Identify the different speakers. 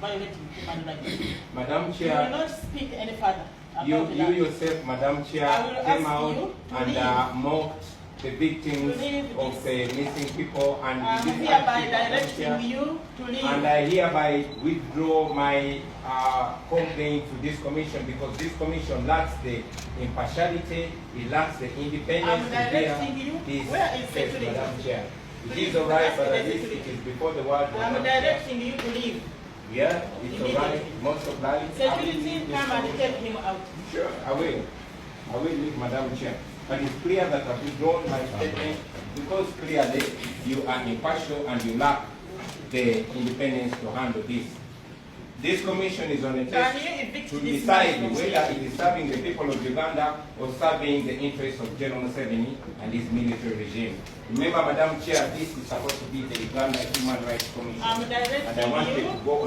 Speaker 1: violating human rights.
Speaker 2: Madam
Speaker 1: You will
Speaker 2: Chair,
Speaker 1: not speak any further about
Speaker 2: you
Speaker 1: that.
Speaker 2: yourself, Madam Chair,
Speaker 1: I will
Speaker 2: came
Speaker 1: ask
Speaker 2: out
Speaker 1: you to
Speaker 2: and
Speaker 1: leave.
Speaker 2: mocked the victims
Speaker 1: To leave
Speaker 2: of the missing people and
Speaker 1: I'm
Speaker 2: this
Speaker 1: hereby
Speaker 2: active, Madam Chair.
Speaker 1: directing you to leave.
Speaker 2: And I hereby withdraw my complaint to this commission because this commission lacks the impartiality, it lacks the independence
Speaker 1: I'm
Speaker 2: to hear
Speaker 1: directing you.
Speaker 2: this
Speaker 1: Where is
Speaker 2: case,
Speaker 1: security?
Speaker 2: Madam Chair. It
Speaker 1: Please
Speaker 2: is alright,
Speaker 1: ask
Speaker 2: but
Speaker 1: the
Speaker 2: at least it
Speaker 1: security.
Speaker 2: is before the world.
Speaker 1: I'm
Speaker 2: Madam Chair.
Speaker 1: directing you to leave.
Speaker 2: Yeah, it's alright,
Speaker 1: Immediately.
Speaker 2: most obliged. I will
Speaker 1: Security,
Speaker 2: leave this
Speaker 1: come and
Speaker 2: commission.
Speaker 1: take him out.
Speaker 2: Sure, I will. I will leave, Madam Chair. But it's clear that I've withdrawn my statement because clearly you are impartial and you lack the independence to handle this. This commission is on a test
Speaker 1: Can you evict
Speaker 2: to
Speaker 1: this
Speaker 2: decide
Speaker 1: man from
Speaker 2: whether
Speaker 1: here?
Speaker 2: it is serving the people of Uganda or serving the interests of General Museveni and his military regime. Remember, Madam Chair, this is supposed to be the Uganda Human Rights Commission.
Speaker 1: I'm
Speaker 2: And I
Speaker 1: directing
Speaker 2: want
Speaker 1: you
Speaker 2: it to go